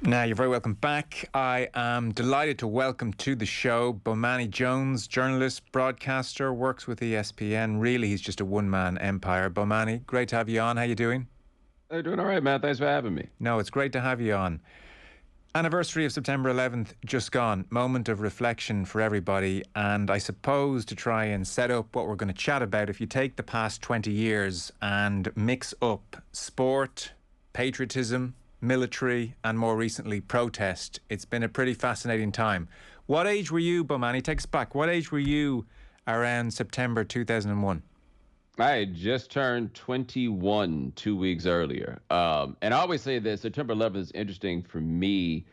Now, you're very welcome back. I am delighted to welcome to the show Bomani Jones, journalist, broadcaster, works with ESPN. Really, he's just a one-man empire. Bomani, great to have you on. How you doing? Hey, doing all right, man. Thanks for having me. No, it's great to have you on. Anniversary of September 11th just gone. Moment of reflection for everybody. And I suppose to try and set up what we're going to chat about, if you take the past 20 years and mix up sport, patriotism, military, and more recently protest, it's been a pretty fascinating time. What age were you, Bomani? Take us back. What age were you around September 2001? I had just turned 21 2 weeks earlier. And I always say that September 11th is interesting for me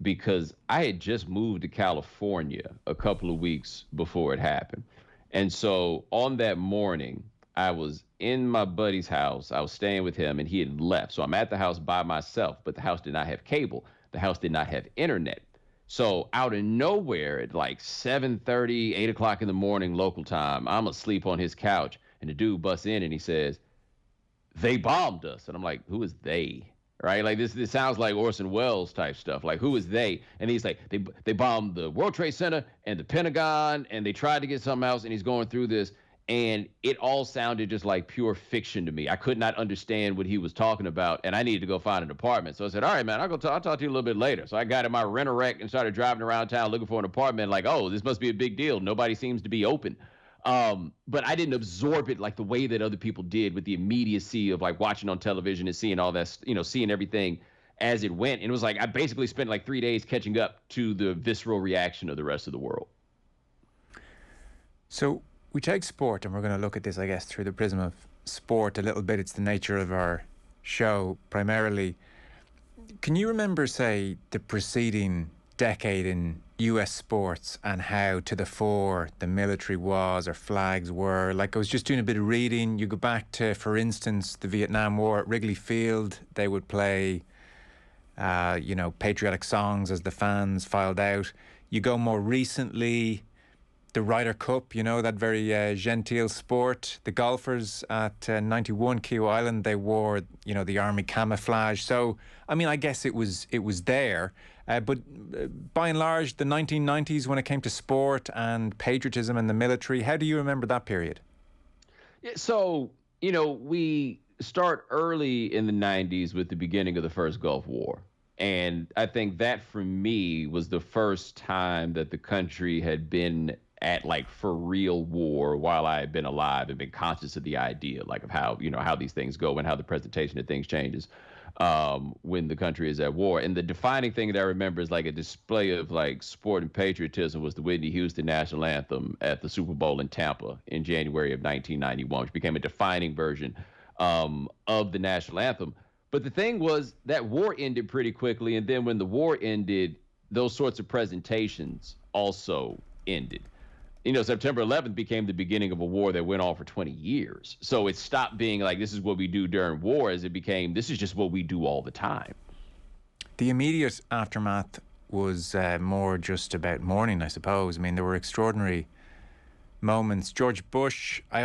because I had just moved to California a couple of weeks before it happened. And so on that morning, I was in my buddy's house. I was staying with him, and he had left. So I'm at the house by myself, but the house did not have cable. The house did not have internet. So out of nowhere at like 7:30, 8 o'clock in the morning local time, I'm asleep on his couch, and the dude busts in and he says, "They bombed us." And I'm like, who is they? Right? Like this sounds like Orson Welles type stuff. Like, who is they? And he's like, they bombed the World Trade Center and the Pentagon, and they tried to get something else, and he's going through this. And it all sounded just like pure fiction to me. I could not understand what he was talking about, and I needed to go find an apartment. So I said, all right, man, I'll talk to you a little bit later. So I got in my rent-a-wreck and started driving around town looking for an apartment, like, oh, this must be a big deal. Nobody seems to be open. But I didn't absorb it like the way that other people did, with the immediacy of like watching on television and seeing all that, seeing everything as it went. And it was like I basically spent like 3 days catching up to the visceral reaction of the rest of the world. So we take sport, and we're going to look at this, I guess, through the prism of sport a little bit. It's the nature of our show primarily. Can you remember, say, the preceding decade in US sports and how to the fore the military was, or flags were? Like, I was just doing a bit of reading. You go back to, for instance, the Vietnam War at Wrigley Field. They would play, patriotic songs as the fans filed out. You go more recently, the Ryder Cup, that very genteel sport. The golfers at 91 Key Island, they wore, the army camouflage. So, I mean, I guess it was there. But by and large, the 1990s, when it came to sport and patriotism and the military, how do you remember that period? Yeah, so, we start early in the 90s with the beginning of the first Gulf War. And I think that, for me, was the first time that the country had been at like for real war while I had been alive and been conscious of the idea, like of how, how these things go and how the presentation of things changes when the country is at war. And the defining thing that I remember is like a display of like sport and patriotism was the Whitney Houston national anthem at the Super Bowl in Tampa in January of 1991, which became a defining version of the national anthem. But the thing was that war ended pretty quickly. And then when the war ended, those sorts of presentations also ended. September 11th became the beginning of a war that went on for 20 years. So it stopped being like, this is what we do during war, as it became, this is just what we do all the time. The immediate aftermath was more just about mourning, I suppose. I mean, there were extraordinary moments. George Bush, I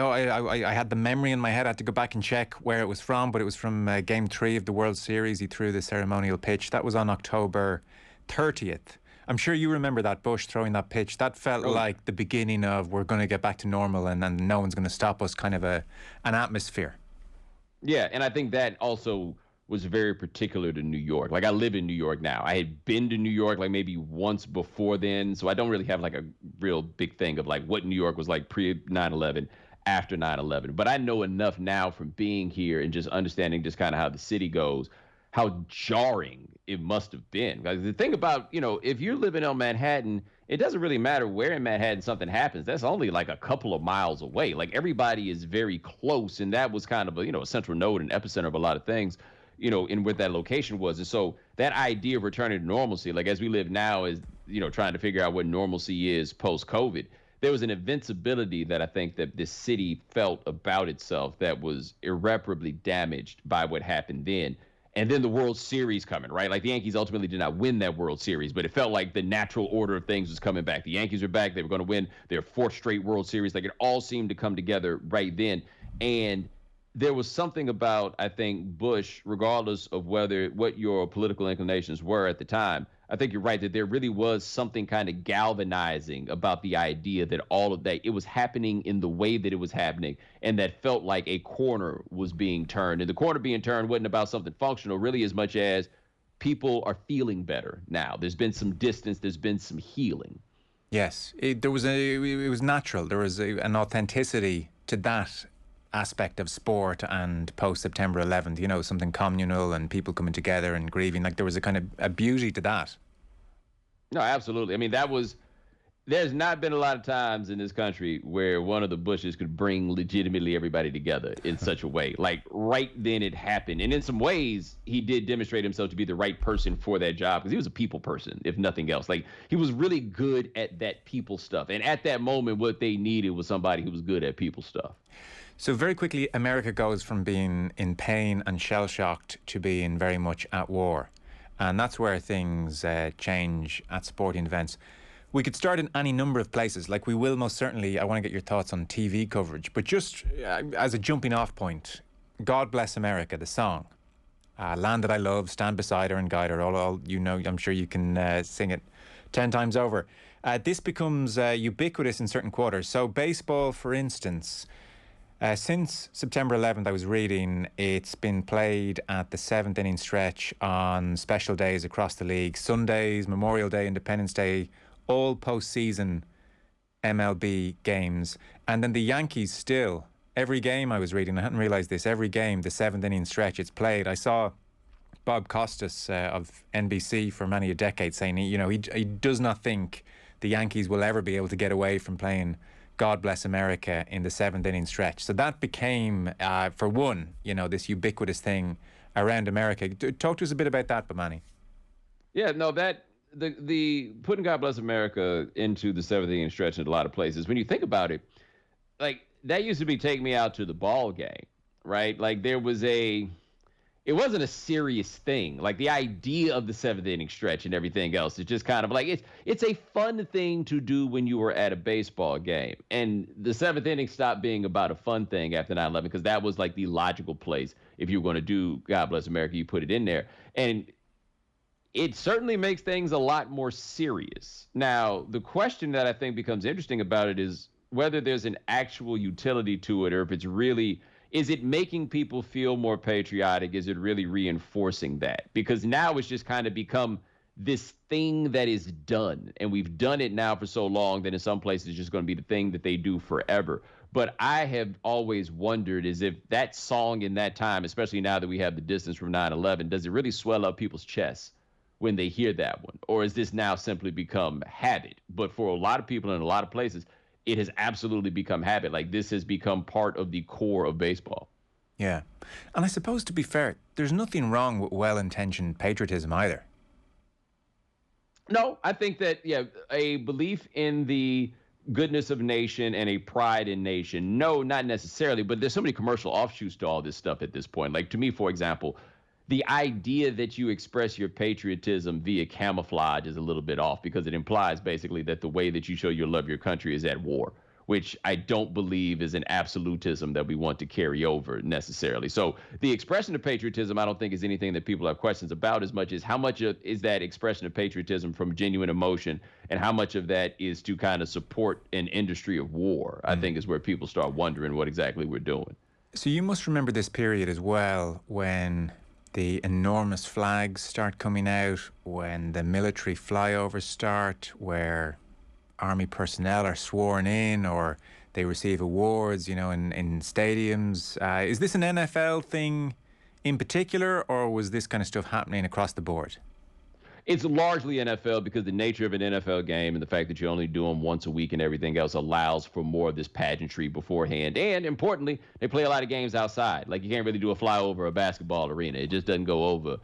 had the memory in my head. I had to go back and check where it was from, but it was from Game 3 of the World Series. He threw the ceremonial pitch. That was on October 30th. I'm sure you remember that, Bush throwing that pitch. That felt like the beginning of we're going to get back to normal and no one's going to stop us, kind of an atmosphere. Yeah, and I think that also was very particular to New York. Like, I live in New York now. I had been to New York like maybe once before then, so I don't really have like a real big thing of like what New York was like pre 9/11, after 9/11. But I know enough now from being here and just understanding just kind of how the city goes, how jarring it must have been. Like, the thing about, if you're living on Manhattan, it doesn't really matter where in Manhattan something happens. That's only like a couple of miles away. Like, everybody is very close. And that was kind of a central node and epicenter of a lot of things, in where that location was. And so that idea of returning to normalcy, like as we live now, is, trying to figure out what normalcy is post-COVID. There was an invincibility that I think that this city felt about itself that was irreparably damaged by what happened then. And then the World Series coming, right? Like, the Yankees ultimately did not win that World Series, but it felt like the natural order of things was coming back. The Yankees were back. They were going to win their fourth straight World Series. Like, it all seemed to come together right then. And there was something about, I think, Bush, regardless of what your political inclinations were at the time. I think you're right that there really was something kind of galvanizing about the idea that all of that, it was happening in the way that it was happening, and that felt like a corner was being turned. And the corner being turned wasn't about something functional really as much as people are feeling better now. There's been some distance, there's been some healing. Yes, it was natural. There was an authenticity to that aspect of sport and post September 11th. You know, something communal and people coming together and grieving. Like there was a kind of a beauty to that. No, absolutely. I mean, there's not been a lot of times in this country where one of the Bushes could bring legitimately everybody together in such a way. Like right then it happened. And in some ways, he did demonstrate himself to be the right person for that job because he was a people person, if nothing else. Like he was really good at that people stuff. And at that moment, what they needed was somebody who was good at people stuff. So very quickly, America goes from being in pain and shell-shocked to being very much at war. And that's where things change at sporting events. We could start in any number of places, like we will most certainly. I want to get your thoughts on TV coverage. But just as a jumping off point, God Bless America, the song. Land That I Love, Stand Beside Her and Guide Her. All you know, I'm sure you can sing it 10 times over. This becomes ubiquitous in certain quarters. So baseball, for instance, since September 11th, I was reading, it's been played at the 7th inning stretch on special days across the league. Sundays, Memorial Day, Independence Day, all postseason MLB games. And then the Yankees still, every game I was reading, I hadn't realised this, every game, the 7th inning stretch, it's played. I saw Bob Costas of NBC for many a decade saying, he does not think the Yankees will ever be able to get away from playing God Bless America in the 7th inning stretch. So that became, for one, this ubiquitous thing around America. Talk to us a bit about that, Bomani. Yeah, no, the putting God Bless America into the 7th inning stretch in a lot of places, when you think about it, like that used to be Take Me Out to the Ball Game, right? Like it wasn't a serious thing. Like the idea of the 7th inning stretch and everything else is just kind of like it's a fun thing to do when you were at a baseball game. And the 7th inning stopped being about a fun thing after 9/11 because that was like the logical place. If you were going to do God Bless America, you put it in there. And it certainly makes things a lot more serious. Now, the question that I think becomes interesting about it is whether there's an actual utility to it or if it's really, is it making people feel more patriotic? Is it really reinforcing that? Because now it's just kind of become this thing that is done. And we've done it now for so long that in some places it's just going to be the thing that they do forever. But I have always wondered is if that song in that time, especially now that we have the distance from 9/11, does it really swell up people's chests when they hear that one? Or is this now simply become habit? But for a lot of people in a lot of places, it has absolutely become habit. Like this has become part of the core of baseball. Yeah. And I suppose, to be fair, there's nothing wrong with well-intentioned patriotism either. No, I think that, yeah, a belief in the goodness of nation and a pride in nation. No, not necessarily, but there's so many commercial offshoots to all this stuff at this point. Like to me, for example, the idea that you express your patriotism via camouflage is a little bit off because it implies basically that the way that you show your love your country is at war, which I don't believe is an absolutism that we want to carry over necessarily. So the expression of patriotism, I don't think is anything that people have questions about as much as how much is that expression of patriotism from genuine emotion and how much of that is to kind of support an industry of war, I think is where people start wondering what exactly we're doing. So you must remember this period as well when the enormous flags start coming out, when the military flyovers start, where army personnel are sworn in or they receive awards, in stadiums. Is this an NFL thing in particular, or was this kind of stuff happening across the board? It's largely NFL because the nature of an NFL game and the fact that you only do them once a week and everything else allows for more of this pageantry beforehand. And importantly, they play a lot of games outside. Like you can't really do a flyover a basketball arena. It just doesn't go over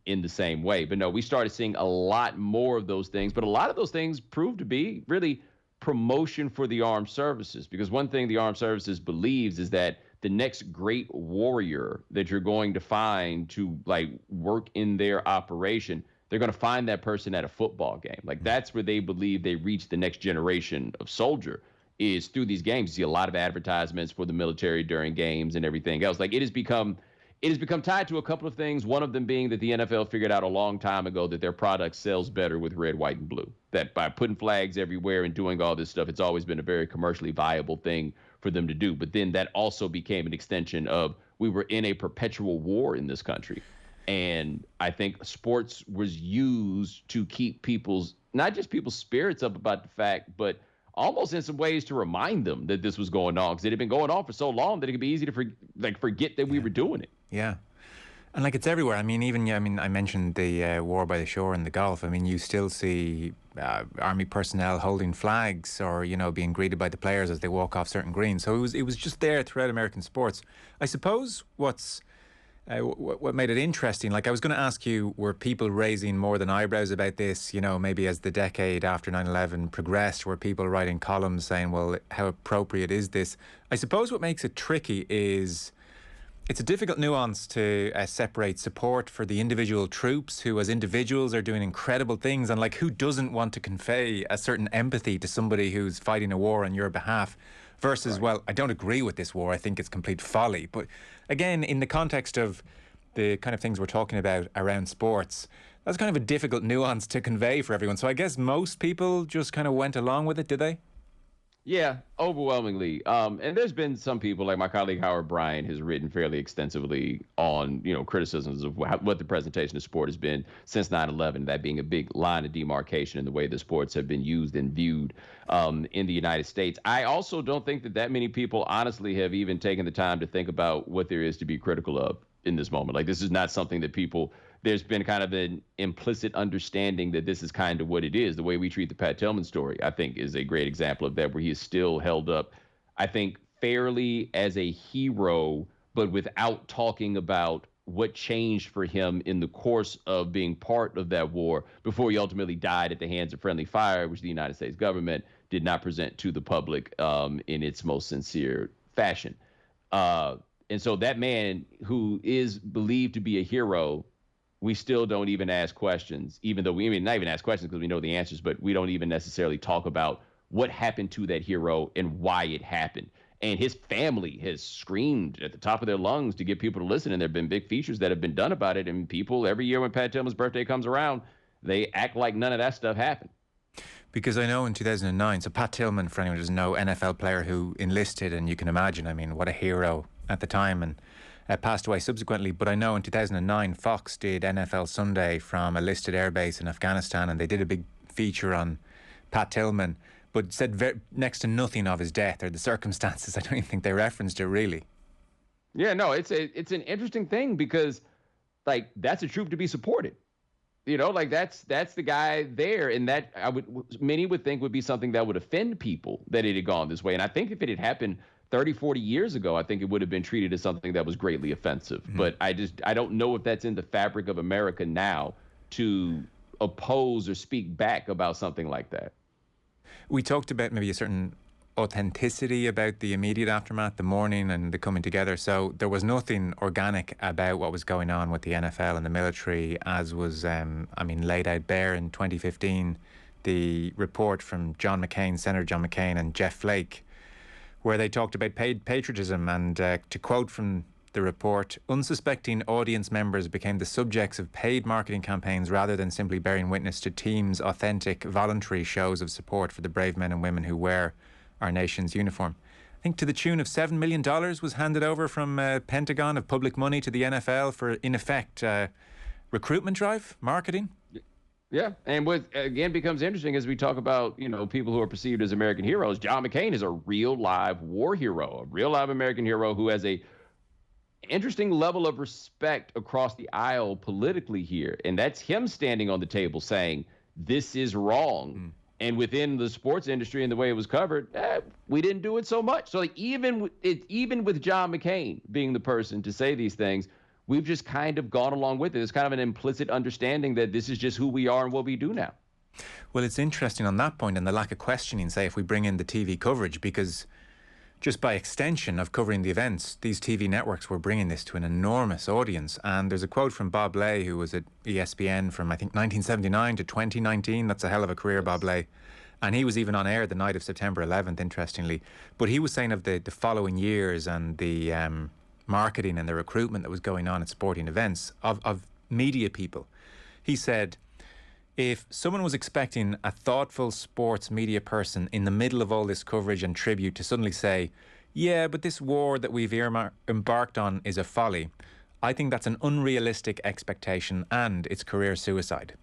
in the same way. But no, we started seeing a lot more of those things. But a lot of those things proved to be really promotion for the armed services. Because one thing the armed services believes is that the next great warrior that you're going to find to like work in their operation, they're going to find that person at a football game. Like that's where they believe they reach the next generation of soldier. is through these games. You see a lot of advertisements for the military during games and everything else. Like, it has become tied to a couple of things. One of them being that the NFL figured out a long time ago that their product sells better with red, white, and blue. That by putting flags everywhere and doing all this stuff, it's always been a very commercially viable thing for them to do. But then that also became an extension of, we were in a perpetual war in this country. And I think sports was used to keep not just people's spirits up about the fact, but almost in some ways to remind them that this was going on, because it had been going on for so long that it could be easy to forget that we were doing it. Yeah. And like, it's everywhere. I mean, I mentioned the war by the shore and the Gulf. I mean, you still see army personnel holding flags or, being greeted by the players as they walk off certain greens. So it was just there throughout American sports. I suppose what made it interesting, like I was going to ask you, were people raising more than eyebrows about this, maybe as the decade after 9/11 progressed, were people writing columns saying, well, how appropriate is this? I suppose what makes it tricky is it's a difficult nuance to separate support for the individual troops who as individuals are doing incredible things, and like, who doesn't want to convey a certain empathy to somebody who's fighting a war on your behalf, versus, right, well, I don't agree with this war, I think it's complete folly. But again, in the context of the kind of things we're talking about around sports, that's kind of a difficult nuance to convey for everyone. So I guess most people just kind of went along with it, did they? Yeah, overwhelmingly. And there's been some people, like my colleague Howard Bryant has written fairly extensively on, criticisms of what the presentation of sport has been since 9/11, that being a big line of demarcation in the way the sports have been used and viewed in the United States. I also don't think that many people honestly have even taken the time to think about what there is to be critical of in this moment. Like, this is not something that there's been kind of an implicit understanding that this is kind of what it is. The way we treat the Pat Tillman story, I think, is a great example of that, where he is still held up, I think, fairly as a hero, but without talking about what changed for him in the course of being part of that war before he ultimately died at the hands of friendly fire, which the United States government did not present to the public in its most sincere fashion. And so that man, who is believed to be a hero, we still don't even ask questions, even though not even ask questions because we know the answers, but we don't even necessarily talk about what happened to that hero and why it happened. And his family has screamed at the top of their lungs to get people to listen. And there have been big features that have been done about it. And people, every year when Pat Tillman's birthday comes around, they act like none of that stuff happened. Because I know in 2009, so Pat Tillman, for anyone who doesn't know, NFL player who enlisted, and you can imagine, I mean, what a hero at the time, and passed away subsequently. But I know in 2009, Fox did NFL Sunday from a listed airbase in Afghanistan, and they did a big feature on Pat Tillman, but said next to nothing of his death or the circumstances. I don't even think they referenced it, really. Yeah, no, it's an interesting thing, because, like, that's a troop to be supported. Like, that's the guy there, and that many would think would be something that would offend people, that it had gone this way. And I think if it had happened 30, 40 years ago, I think it would have been treated as something that was greatly offensive. Mm-hmm. But I don't know if that's in the fabric of America now to oppose or speak back about something like that. We talked about maybe a certain authenticity about the immediate aftermath, the mourning and the coming together. So there was nothing organic about what was going on with the NFL and the military, as was, laid out bare in 2015, the report from Senator John McCain and Jeff Flake, where they talked about patriotism. And to quote from the report, unsuspecting audience members became the subjects of paid marketing campaigns rather than simply bearing witness to teams' authentic, voluntary shows of support for the brave men and women who wear our nation's uniform. I think to the tune of $7 million was handed over from Pentagon of public money to the NFL for, in effect, recruitment drive, marketing. Yeah, and what again becomes interesting as we talk about, people who are perceived as American heroes. John McCain is a real live war hero, a real live American hero who has a interesting level of respect across the aisle politically here. And that's him standing on the table saying, this is wrong. And within the sports industry and the way it was covered, we didn't do it so much. So, like, even with John McCain being the person to say these things, we've just kind of gone along with it. It's kind of an implicit understanding that this is just who we are and what we do now. Well, it's interesting on that point, and the lack of questioning, say, if we bring in the TV coverage, because just by extension of covering the events, these TV networks were bringing this to an enormous audience. And there's a quote from Bob Lay, who was at ESPN from, I think, 1979 to 2019. That's a hell of a career, Bob Lay. And he was even on air the night of September 11th, interestingly. But he was saying of the following years and the marketing and the recruitment that was going on at sporting events of media people. He said, if someone was expecting a thoughtful sports media person in the middle of all this coverage and tribute to suddenly say, yeah, but this war that we've embarked on is a folly, I think that's an unrealistic expectation and it's career suicide.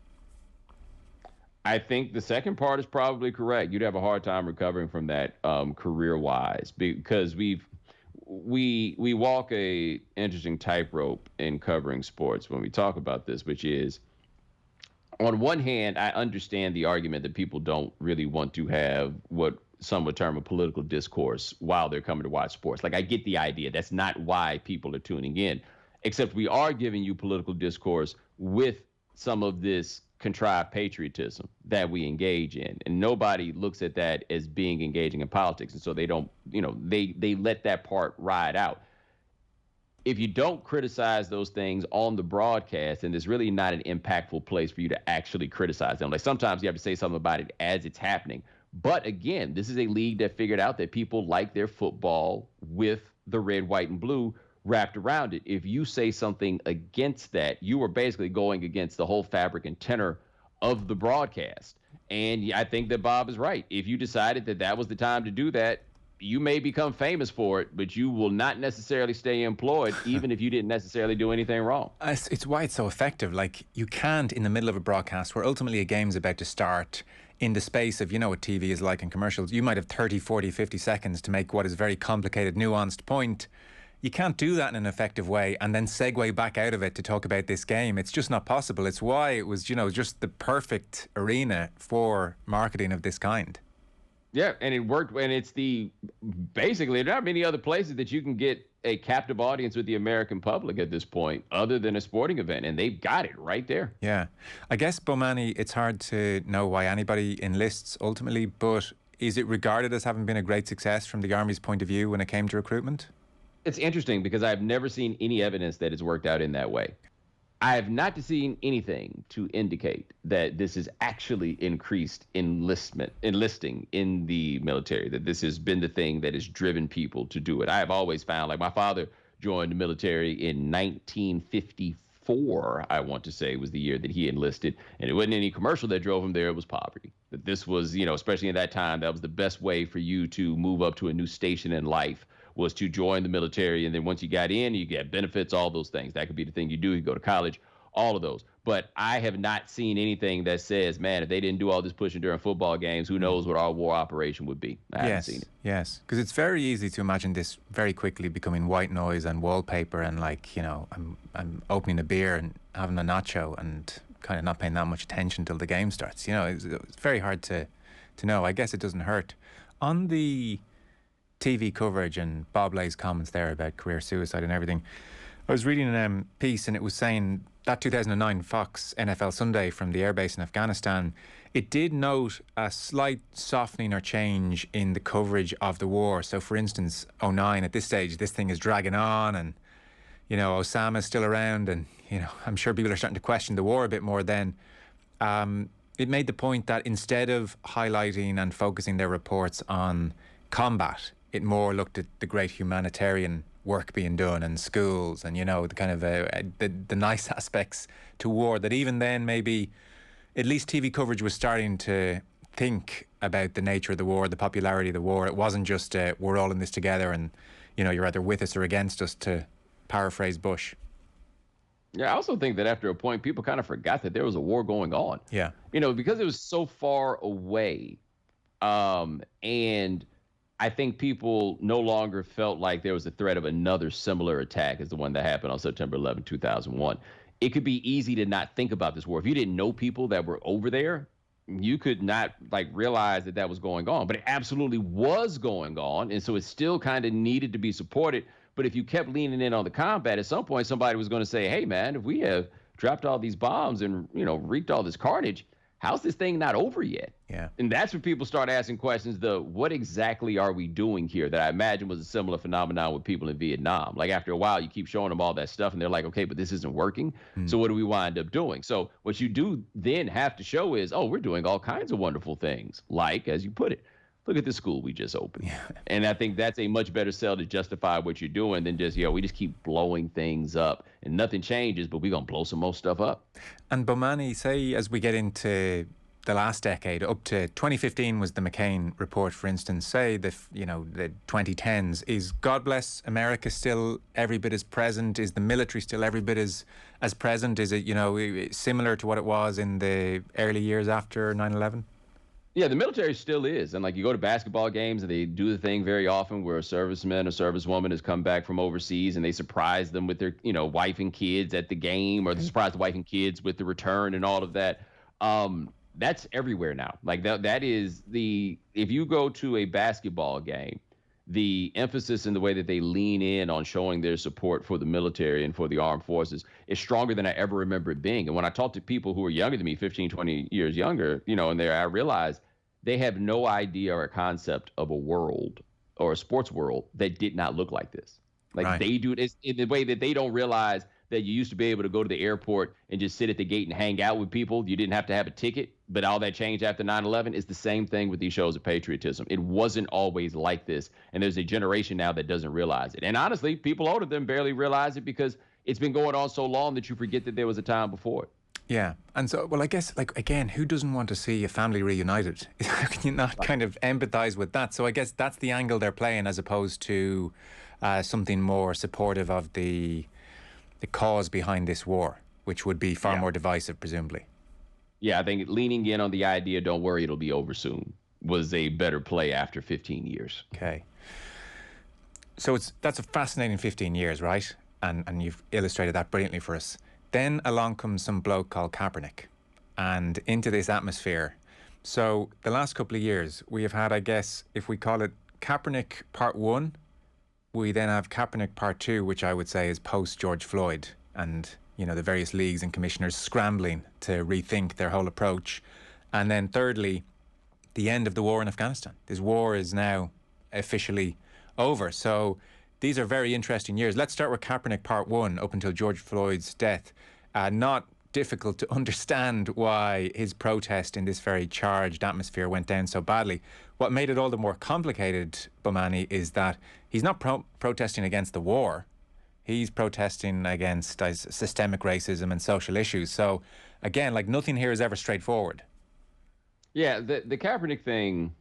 I think the second part is probably correct. You'd have a hard time recovering from that career-wise, because we walk a interesting tightrope in covering sports when we talk about this, which is, on one hand, I understand the argument that people don't really want to have what some would term a political discourse while they're coming to watch sports. Like, I get the idea. That's not why people are tuning in, except we are giving you political discourse with some of this contrived patriotism that we engage in, and nobody looks at that as being engaging in politics, and so they don't, they let that part ride out. If you don't criticize those things on the broadcast, then there's really not an impactful place for you to actually criticize them. Like, sometimes you have to say something about it as it's happening. But again, this is a league that figured out that people like their football with the red, white, and blue wrapped around it. If you say something against that, you are basically going against the whole fabric and tenor of the broadcast. And I think that Bob is right. If you decided that that was the time to do that, you may become famous for it, but you will not necessarily stay employed, even if you didn't necessarily do anything wrong. It's why it's so effective. Like, you can't, in the middle of a broadcast where ultimately a game's about to start, in the space of, what TV is like in commercials, you might have 30, 40, 50 seconds to make what is a very complicated, nuanced point. You can't do that in an effective way and then segue back out of it to talk about this game. It's just not possible. It's why it was, just the perfect arena for marketing of this kind. Yeah, and it worked. And it's basically, there aren't many other places that you can get a captive audience with the American public at this point, other than a sporting event. And they've got it right there. Yeah. I guess, Bomani, it's hard to know why anybody enlists ultimately, but is it regarded as having been a great success from the Army's point of view when it came to recruitment? It's interesting because I've never seen any evidence that it's worked out in that way. I have not seen anything to indicate that this has actually increased enlisting in the military, that this has been the thing that has driven people to do it. I have always found, like, my father joined the military in 1954, I want to say, was the year that he enlisted. And it wasn't any commercial that drove him there. It was poverty. That this was, especially in that time, that was the best way for you to move up to a new station in life, was to join the military. And then once you got in, you get benefits, all those things. That could be the thing you do. You go to college, all of those. But I have not seen anything that says, man, if they didn't do all this pushing during football games, who knows what our war operation would be. I haven't seen it. Yes, because it's very easy to imagine this very quickly becoming white noise and wallpaper and, like, I'm opening a beer and having a nacho and kind of not paying that much attention till the game starts. It's very hard to know. I guess it doesn't hurt. On the TV coverage and Bob Lay's comments there about career suicide and everything, I was reading a piece and it was saying that 2009 Fox NFL Sunday from the airbase in Afghanistan, it did note a slight softening or change in the coverage of the war. So, for instance, 2009, at this stage, this thing is dragging on and, Osama's still around and, I'm sure people are starting to question the war a bit more then. It made the point that instead of highlighting and focusing their reports on combat, it more looked at the great humanitarian work being done in schools and, the kind of the nice aspects to war that even then maybe at least TV coverage was starting to think about the nature of the war, the popularity of the war. It wasn't just we're all in this together and, you're either with us or against us, to paraphrase Bush. Yeah, I also think that after a point, people kind of forgot that there was a war going on. Yeah. Because it was so far away. And I think people no longer felt like there was a threat of another similar attack as the one that happened on September 11, 2001. It could be easy to not think about this war. If you didn't know people that were over there, you could not realize that was going on. But it absolutely was going on. And so it still kind of needed to be supported. But if you kept leaning in on the combat, at some point somebody was going to say, hey, man, if we have dropped all these bombs and, wreaked all this carnage, how's this thing not over yet? Yeah. And that's when people start asking questions, what exactly are we doing here? That I imagine was a similar phenomenon with people in Vietnam. Like after a while, you keep showing them all that stuff and they're like, okay, but this isn't working. So what do we wind up doing? So what you do then have to show is, oh, we're doing all kinds of wonderful things. Like, as you put it, look at the school we just opened. Yeah. And I think that's a much better sell to justify what you're doing than just, we just keep blowing things up and nothing changes, but we're going to blow some more stuff up. And Bomani, say as we get into the last decade, up to 2015 was the McCain report, for instance, say the 2010s, is God Bless America still every bit as present? Is the military still every bit as present? Is it, similar to what it was in the early years after 9/11? Yeah, the military still is. And like you go to basketball games and they do the thing very often where a serviceman or servicewoman has come back from overseas and they surprise them with their, wife and kids at the game, or they surprise the wife and kids with the return and all of that. That's everywhere now. Like that is if you go to a basketball game, the emphasis in the way that they lean in on showing their support for the military and for the armed forces is stronger than I ever remember it being. And when I talk to people who are younger than me, 15, 20 years younger, and I realize they have no idea or concept of a world or a sports world that did not look like this. Like right. They do this in the way that they don't realize that you used to be able to go to the airport and just sit at the gate and hang out with people. You didn't have to have a ticket, but all that changed after 9/11 is the same thing with these shows of patriotism. It wasn't always like this. And there's a generation now that doesn't realize it. And honestly, people older than them barely realize it because it's been going on so long that you forget that there was a time before it. Yeah. And so, well, I guess, again, who doesn't want to see a family reunited? Can you not kind of empathize with that? So I guess that's the angle they're playing, as opposed to something more supportive of the cause behind this war, which would be far more divisive, presumably. Yeah, I think leaning in on the idea, don't worry, it'll be over soon, was a better play after 15 years. Okay. So that's a fascinating 15 years, right? And you've illustrated that brilliantly for us. Then along comes some bloke called Kaepernick and into this atmosphere. So the last couple of years, we have had, I guess, if we call it Kaepernick Part 1, we then have Kaepernick Part 2, which I would say is post-George Floyd, and, the various leagues and commissioners scrambling to rethink their whole approach. And then thirdly, the end of the war in Afghanistan. This war is now officially over. So these are very interesting years. Let's start with Kaepernick Part 1 up until George Floyd's death. Not difficult to understand why his protest in this very charged atmosphere went down so badly. What made it all the more complicated, Bomani, is that he's not protesting against the war. He's protesting against systemic racism and social issues. So, again, nothing here is ever straightforward. Yeah, the Kaepernick thing,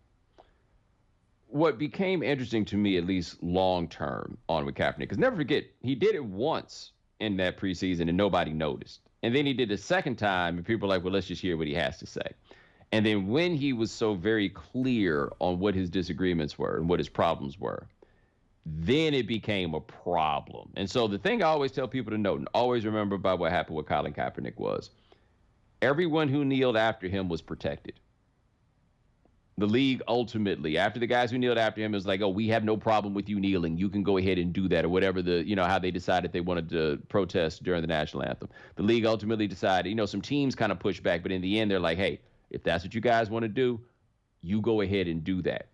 what became interesting to me, at least long-term on with Kaepernick, because never forget, he did it once in that preseason and nobody noticed. And then he did it a second time and people were like, well, let's just hear what he has to say. And then when he was so very clear on what his disagreements were and what his problems were, then it became a problem. And so the thing I always tell people to note and always remember about what happened with Colin Kaepernick was everyone who kneeled after him was protected. The league ultimately, after the guys who kneeled after him, it was like, oh, we have no problem with you kneeling. You can go ahead and do that, or whatever how they decided they wanted to protest during the national anthem. The league ultimately decided, some teams kind of pushed back, but in the end, they're like, hey, if that's what you guys want to do, you go ahead and do that.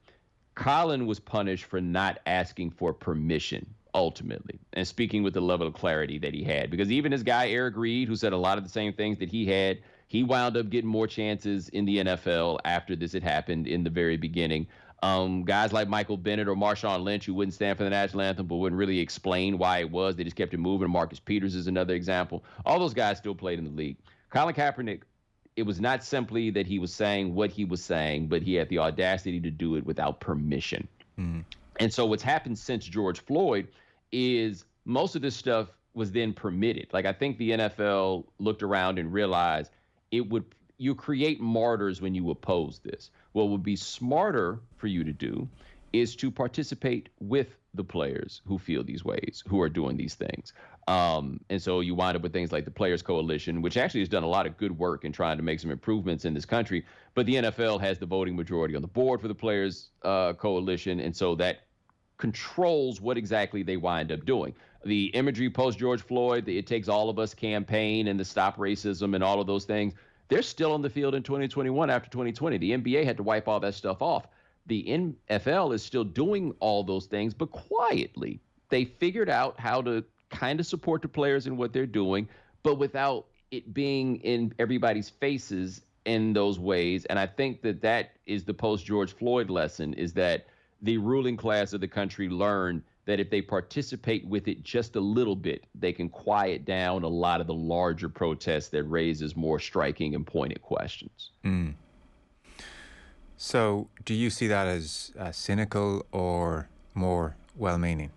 Colin was punished for not asking for permission, ultimately, and speaking with the level of clarity that he had. Because even his guy, Eric Reed, who said a lot of the same things that he had, he wound up getting more chances in the NFL after this had happened in the very beginning. Guys like Michael Bennett or Marshawn Lynch, who wouldn't stand for the national anthem but wouldn't really explain why it was. They just kept it moving. Marcus Peters is another example. All those guys still played in the league. Colin Kaepernick, it was not simply that he was saying what he was saying, but he had the audacity to do it without permission. Mm. And so what's happened since George Floyd is most of this stuff was then permitted. I think the NFL looked around and realized you create martyrs when you oppose this. What would be smarter for you to do is to participate with the players who feel these ways, who are doing these things. And so you wind up with things like the Players Coalition, which actually has done a lot of good work in trying to make some improvements in this country. But the NFL has the voting majority on the board for the Players Coalition. And so that controls what exactly they wind up doing. The imagery post George Floyd, the It Takes All of Us campaign and the Stop Racism and all of those things, they're still on the field in 2021 after 2020. The NBA had to wipe all that stuff off. The NFL is still doing all those things, but quietly. They figured out how to kind of support the players in what they're doing, but without it being in everybody's faces in those ways. And I think that that is the post-George Floyd lesson, is that the ruling class of the country learned that if they participate with it just a little bit, they can quiet down a lot of the larger protests that raises more striking and pointed questions. Mm. So do you see that as cynical or more well-meaning?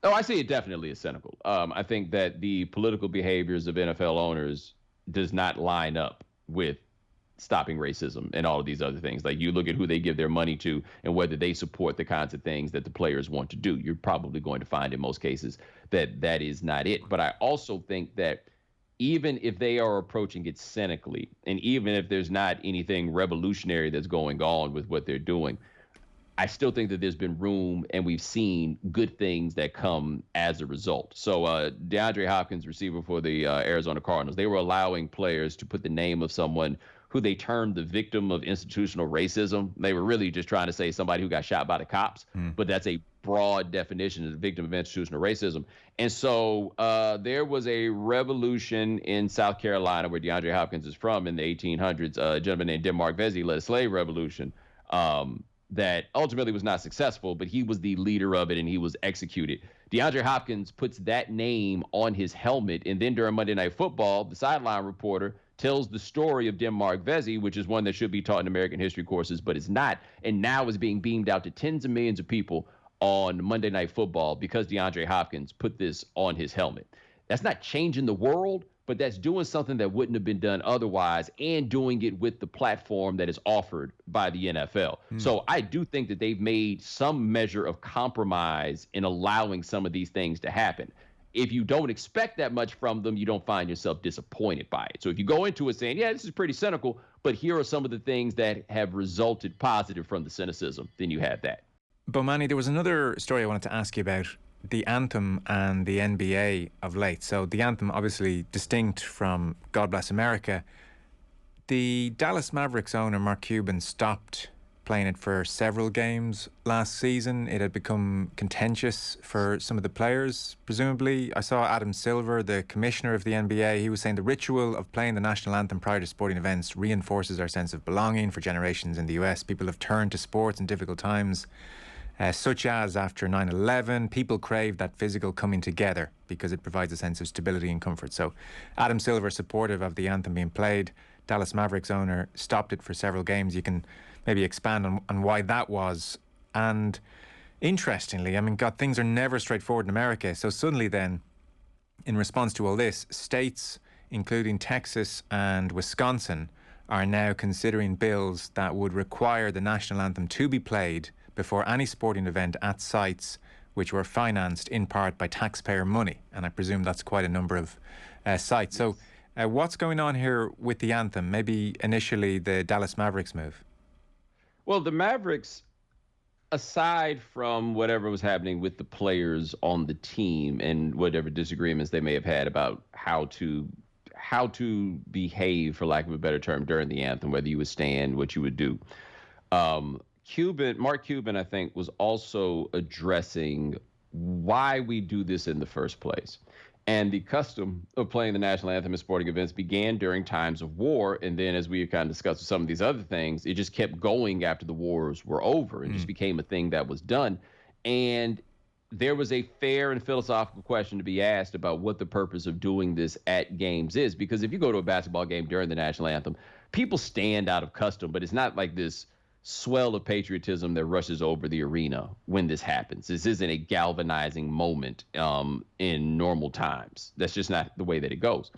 Oh, I see it definitely as cynical. I think that the political behaviors of NFL owners does not line up with stopping racism and all of these other things. Like, you look at who they give their money to and whether they support the kinds of things that the players want to do. You're probably going to find in most cases that that is not it. But I also think that even if they are approaching it cynically, and even if there's not anything revolutionary that's going on with what they're doing, I still think that there's been room, and we've seen good things that come as a result. So DeAndre Hopkins, receiver for the Arizona Cardinals, they were allowing players to put the name of someone who they termed the victim of institutional racism. They were really just trying to say somebody who got shot by the cops, but that's a broad definition of the victim of institutional racism. And so there was a revolution in South Carolina, where DeAndre Hopkins is from, in the 1800s. A gentleman named Denmark Vesey led a slave revolution that ultimately was not successful, but he was the leader of it, and he was executed. DeAndre Hopkins puts that name on his helmet, and then during Monday Night Football, the sideline reporter tells the story of Denmark Vesey, which is one that should be taught in American history courses, but it's not, and now is being beamed out to tens of millions of people on Monday Night Football because DeAndre Hopkins put this on his helmet. That's not changing the world, but that's doing something that wouldn't have been done otherwise, and doing it with the platform that is offered by the NFL. So I do think that they've made some measure of compromise in allowing some of these things to happen. If you don't expect that much from them, you don't find yourself disappointed by it. So if you go into it saying, yeah, this is pretty cynical, but here are some of the things that have resulted positive from the cynicism, then you have that. Bomani, there was another story I wanted to ask you about, the Anthem and the NBA of late. So the Anthem, obviously distinct from God Bless America. The Dallas Mavericks owner, Mark Cuban, stopped playing it for several games last season. It had become contentious for some of the players, presumably. I saw Adam Silver, the commissioner of the NBA, he was saying the ritual of playing the national anthem prior to sporting events reinforces our sense of belonging. For generations in the US, people have turned to sports in difficult times, such as after 9/11. People crave that physical coming together because it provides a sense of stability and comfort. So Adam Silver, supportive of the anthem being played. Dallas Mavericks owner stopped it for several games. You can maybe expand on why that was. And interestingly, I mean, God, things are never straightforward in America. So suddenly then, in response to all this, states, including Texas and Wisconsin, are now considering bills that would require the national anthem to be played before any sporting event at sites which were financed in part by taxpayer money. And I presume that's quite a number of sites. So what's going on here with the anthem? Maybe initially the Dallas Mavericks move. Well, the Mavericks, aside from whatever was happening with the players on the team and whatever disagreements they may have had about how to behave, for lack of a better term, during the anthem, whether you would stand, what you would do. Mark Cuban, I think, was also addressing why we do this in the first place. And the custom of playing the national anthem in sporting events began during times of war. And then, as we kind of discussed with some of these other things, it just kept going after the wars were over and just became a thing that was done. And there was a fair and philosophical question to be asked about what the purpose of doing this at games is. Because if you go to a basketball game during the national anthem, people stand out of custom, but it's not like this swell of patriotism that rushes over the arena when this happens. This isn't a galvanizing moment in normal times. That's just not the way that it goes.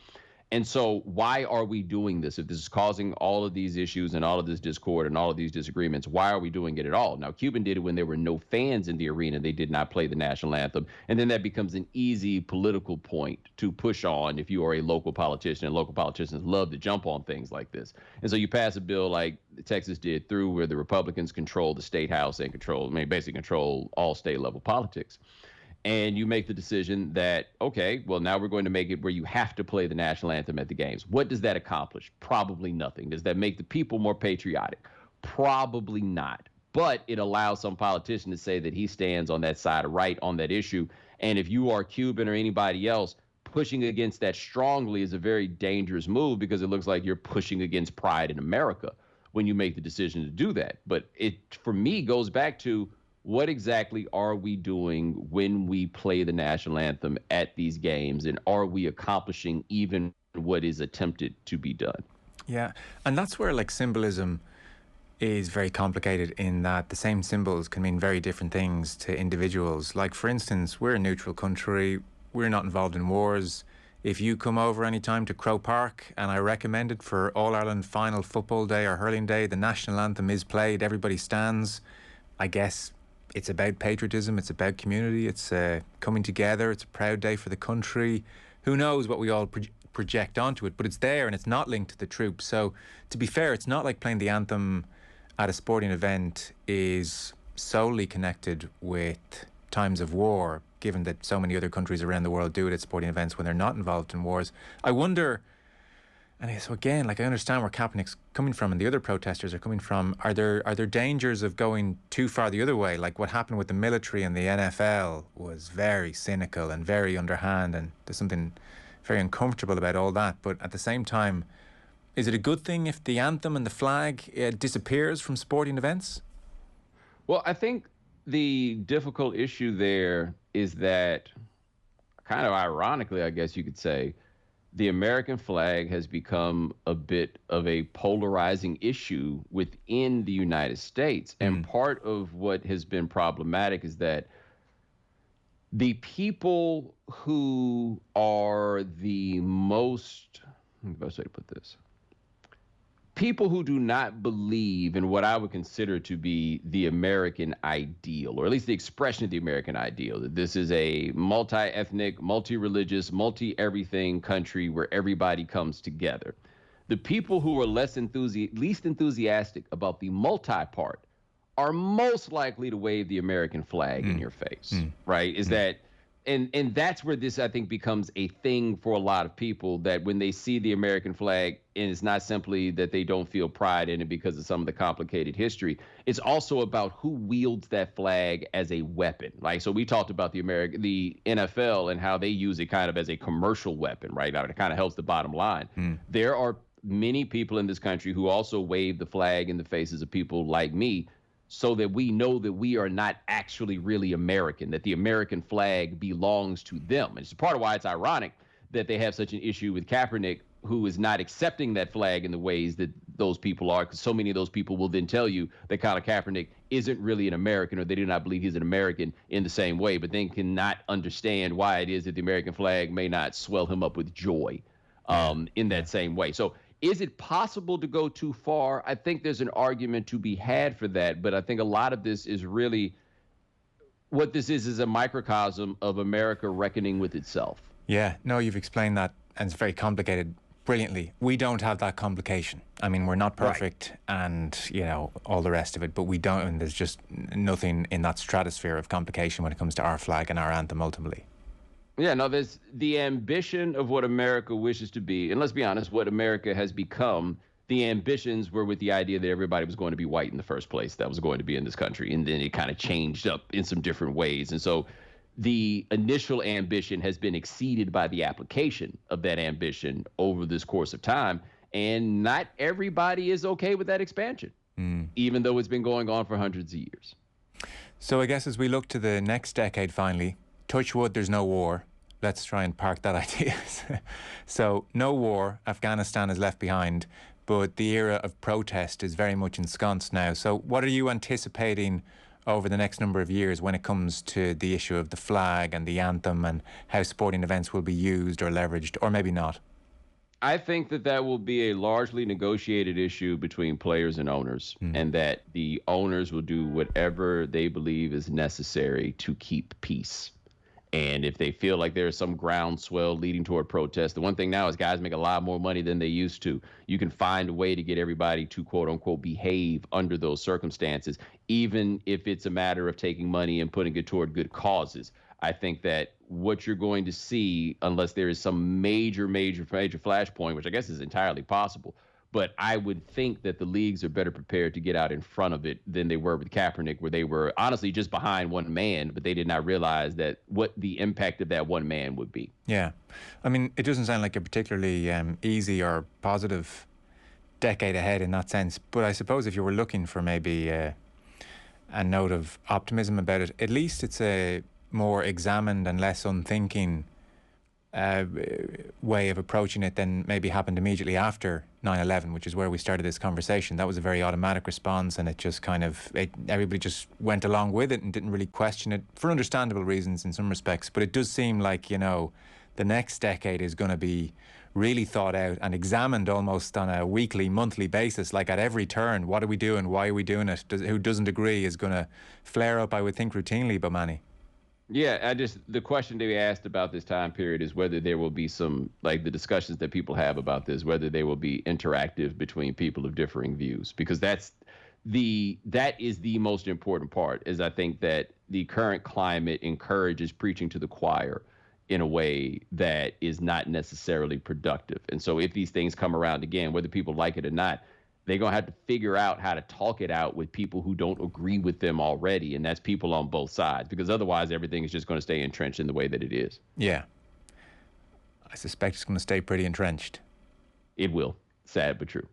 And so why are we doing this? If this is causing all of these issues and all of this discord and all of these disagreements, why are we doing it at all? Now, Cuban did it when there were no fans in the arena. They did not play the national anthem. And then that becomes an easy political point to push on if you are a local politician. And local politicians love to jump on things like this. And so you pass a bill like Texas did through, where the Republicans control the state house and basically control all state level politics. and you make the decision that, okay, well, now we're going to make it where you have to play the national anthem at the games. What does that accomplish? Probably nothing. Does that make the people more patriotic? Probably not. But it allows some politician to say that he stands on that side of right on that issue. And if you are Cuban or anybody else, pushing against that strongly is a very dangerous move, because it looks like you're pushing against pride in America when you make the decision to do that. But it, for me, goes back to, what exactly are we doing when we play the national anthem at these games? And are we accomplishing even what is attempted to be done? Yeah. And that's where like symbolism is very complicated, in that the same symbols can mean very different things to individuals. Like, for instance, we're a neutral country. We're not involved in wars. If you come over any time to Croke Park, and I recommend it for All-Ireland final football day or hurling day, the national anthem is played, everybody stands. I guess it's about patriotism, it's about community, it's coming together, it's a proud day for the country. Who knows what we all project onto it, but it's there and it's not linked to the troops. So to be fair, it's not like playing the anthem at a sporting event is solely connected with times of war, given that so many other countries around the world do it at sporting events when they're not involved in wars. I wonder, and so again, like, I understand where Kaepernick's coming from and the other protesters are coming from. Are there dangers of going too far the other way? Like what happened with the military and the NFL was very cynical and very underhand, and there's something very uncomfortable about all that. But at the same time, is it a good thing if the anthem and the flag disappears from sporting events? Well, I think the difficult issue there is that, kind of ironically, I guess you could say, the American flag has become a bit of a polarizing issue within the United States. And part of what has been problematic is that the people who are the most, what's the best way to put this? People who do not believe in what I would consider to be the American ideal, or at least the expression of the American ideal, that this is a multi-ethnic, multi-religious, multi-everything country where everybody comes together. The people who are least enthusiastic about the multi-part are most likely to wave the American flag in your face, right? And that's where this, I think, becomes a thing for a lot of people, that when they see the American flag, and it's not simply that they don't feel pride in it because of some of the complicated history, it's also about who wields that flag as a weapon. Like, so we talked about the NFL and how they use it kind of as a commercial weapon, right? It kind of helps the bottom line. There are many people in this country who also wave the flag in the faces of people like me, so that we know that we are not actually really American, that the American flag belongs to them. And it's part of why it's ironic that they have such an issue with Kaepernick, who is not accepting that flag in the ways that those people are, because so many of those people will then tell you that Colin Kaepernick isn't really an American, or they do not believe he's an American in the same way, but then cannot understand why it is that the American flag may not swell him up with joy in that same way. So is it possible to go too far? I think there's an argument to be had for that, but I think a lot of this is really, what this is a microcosm of America reckoning with itself. Yeah, no, you've explained that, and it's very complicated brilliantly. We don't have that complication. I mean, we're not perfect, and, you know, all the rest of it, but we don't, and there's just nothing in that stratosphere of complication when it comes to our flag and our anthem ultimately. Yeah, no, there's the ambition of what America wishes to be. And let's be honest, what America has become, the ambitions were with the idea that everybody was going to be white in the first place, that was going to be in this country. And then it kind of changed up in some different ways. And so the initial ambition has been exceeded by the application of that ambition over this course of time. And not everybody is okay with that expansion, even though it's been going on for hundreds of years. So I guess as we look to the next decade finally, touch wood, there's no war. Let's try and park that idea. So no war, Afghanistan is left behind, but the era of protest is very much ensconced now. So what are you anticipating over the next number of years when it comes to the issue of the flag and the anthem, and how sporting events will be used or leveraged, or maybe not? I think that will be a largely negotiated issue between players and owners, and that the owners will do whatever they believe is necessary to keep peace. And if they feel like there's some groundswell leading toward protest, the one thing now is guys make a lot more money than they used to. You can find a way to get everybody to, quote unquote, behave under those circumstances, even if it's a matter of taking money and putting it toward good causes. I think that what you're going to see, unless there is some major flashpoint, which I guess is entirely possible, but I would think that the leagues are better prepared to get out in front of it than they were with Kaepernick, where they were honestly just behind one man, but they did not realize that what the impact of that one man would be. Yeah. I mean, it doesn't sound like a particularly easy or positive decade ahead in that sense. But I suppose if you were looking for maybe a note of optimism about it, at least it's a more examined and less unthinking way of approaching it than maybe happened immediately after 9/11, which is where we started this conversation. That was a very automatic response, and it just kind of, everybody just went along with it and didn't really question it for understandable reasons in some respects. But it does seem like, the next decade is going to be really thought out and examined almost on a weekly, monthly basis, like at every turn. What are we doing? Why are we doing it? Who doesn't agree is going to flare up, I would think, routinely, Bomani. Yeah, the question to be asked about this time period is whether there will be some, like the discussions that people have about this, whether they will be interactive between people of differing views, because that is the most important part. Is I think that the current climate encourages preaching to the choir in a way that is not necessarily productive. And so if these things come around again, whether people like it or not, they're going to have to figure out how to talk it out with people who don't agree with them already. And that's people on both sides, because otherwise everything is just going to stay entrenched in the way that it is. Yeah. I suspect it's going to stay pretty entrenched. It will. Sad but true.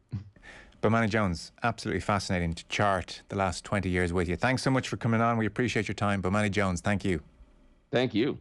Bomani Jones, absolutely fascinating to chart the last 20 years with you. Thanks so much for coming on. We appreciate your time. Bomani Jones, thank you. Thank you.